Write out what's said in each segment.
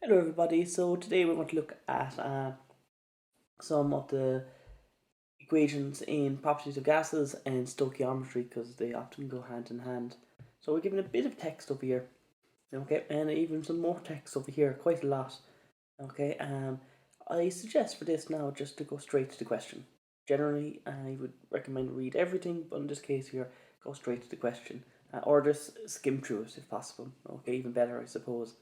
Hello everybody, so today we're going to look at some of the equations in properties of gases and stoichiometry because they often go hand in hand. So we're given a bit of text over here, okay, and even some more text over here, quite a lot, okay. I suggest for this now just to go straight to the question. Generally, I would recommend read everything, but in this case here, go straight to the question, or just skim through it if possible, okay, even better I suppose.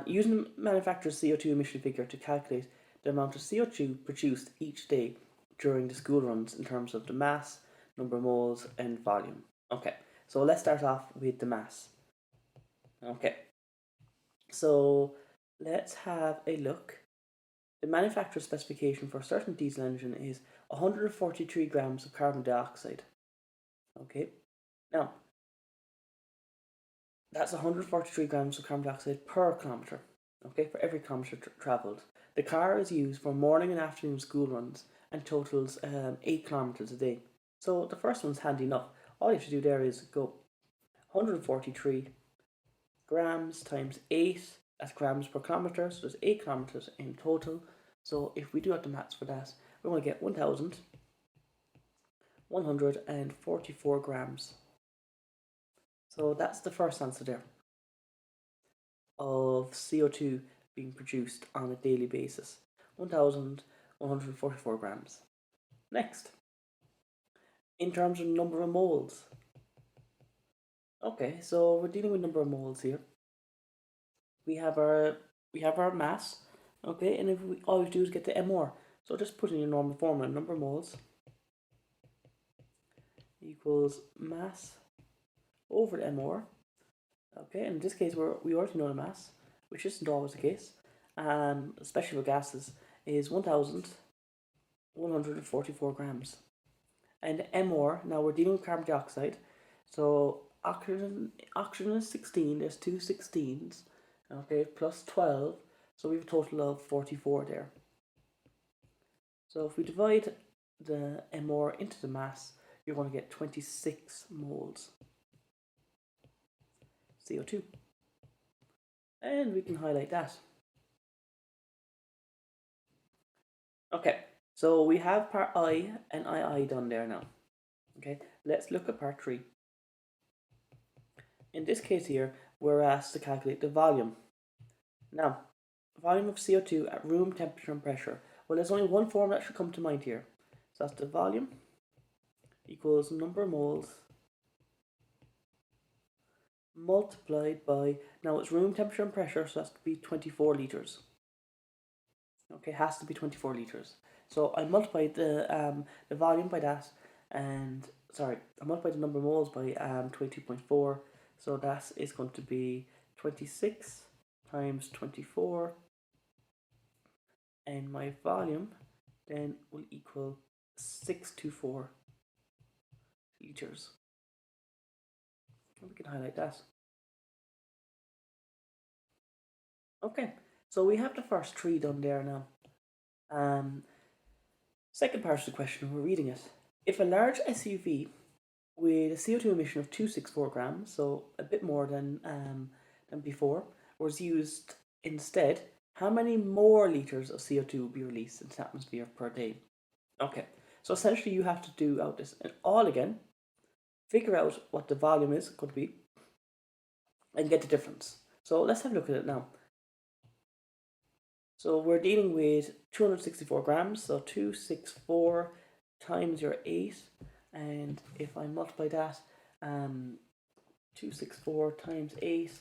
Using the manufacturer's CO2 emission figure to calculate the amount of CO2 produced each day during the school runs in terms of the mass, number of moles, and volume. Okay, so let's start off with the mass. Okay, so let's have a look. The manufacturer's specification for a certain diesel engine is 143 grams of carbon dioxide. Okay, now that's 143 grams of carbon dioxide per kilometre, okay, for every kilometre travelled. The car is used for morning and afternoon school runs and totals 8 kilometres a day. So the first one's handy enough. All you have to do there is go 143 grams times 8, that's grams per kilometre, so there's 8 kilometres in total. So if we do have the maths for that, we're going to get 1,144 grams. So that's the first answer there of CO2 being produced on a daily basis. 1,144 grams. Next, in terms of number of moles. Okay, so we're dealing with number of moles here. We have our mass, okay, and if all we do is get the MR. So just put in your normal formula, number of moles equals mass over the MR. Okay, in this case we already know the mass, which isn't always the case, especially with gases, is 1,144 grams. And MR, now we're dealing with carbon dioxide, so oxygen is 16, there's two 16s, okay, plus 12, so we have a total of 44 there. So if we divide the MR into the mass, you're going to get 26 moles CO2. And we can highlight that. Okay, so we have part I and II done there now. Okay, let's look at part 3. In this case here, we're asked to calculate the volume. Now, volume of CO2 at room temperature and pressure. Well, there's only one form that should come to mind here. So that's the volume equals number of moles multiplied by, now it's room temperature and pressure, so that's to be 24 litres. Okay, it has to be 24 litres. So I multiplied the volume by that, and I multiplied the number of moles by 22.4, so that is going to be 26 times 24, and my volume then will equal 624 litres. We can highlight that. Okay, so we have the first 3 done there now. Second part of the question, we're reading it. If a large SUV with a CO2 emission of 264 grams, so a bit more than before, was used instead, how many more litres of CO2 will be released into the atmosphere per day? Okay, so essentially you have to do out this all again, figure out what the volume is going to be, and get the difference. So let's have a look at it now. So we're dealing with 264 grams, so 264 times your 8, and if I multiply that, 264 times 8,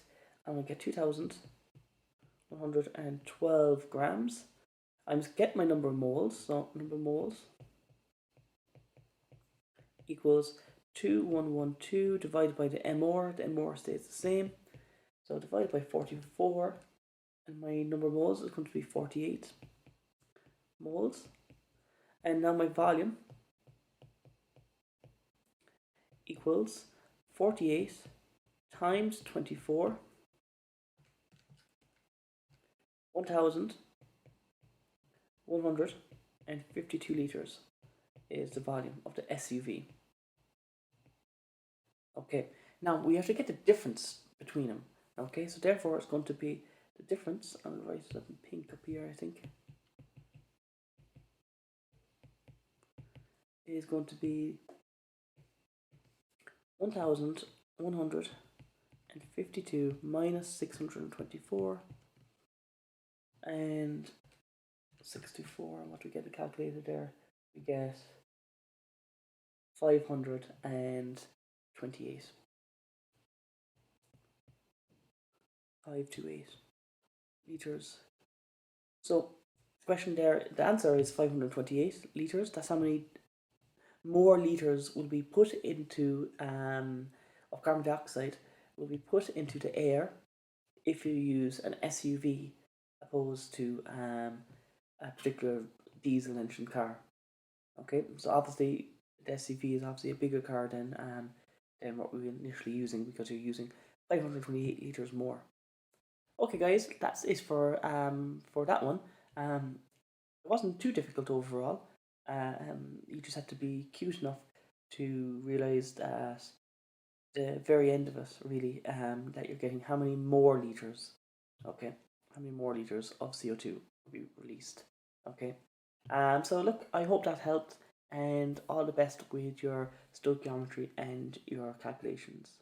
I'm going to get 2,112 grams. I'm just getting my number of moles, so number of moles equals 2112 divided by the MR stays the same, so divided by 44, and my number of moles is going to be 48 moles. And now my volume equals 48 times 24, 1,152 litres is the volume of the SUV. Okay, now we have to get the difference between them. Okay, so therefore it's going to be the difference, I'll write it up in pink up here, I think, is going to be 1,152 minus 624 and 64. What do we get the calculator there? We get 528. 528 liters. So the question there, the answer is 528 liters. That's how many more liters will be put into of carbon dioxide will be put into the air if you use an SUV opposed to a particular diesel engine car. Okay, so obviously the SUV is obviously a bigger car than what we were initially using, because you're using 528 liters more. Okay, guys, that's it for that one. It wasn't too difficult overall. You just had to be cute enough to realize that the very end of it, really, that you're getting how many more liters. Okay, how many more liters of CO2 will be released. Okay, so look, I hope that helped, and all the best with your stoichiometry and your calculations.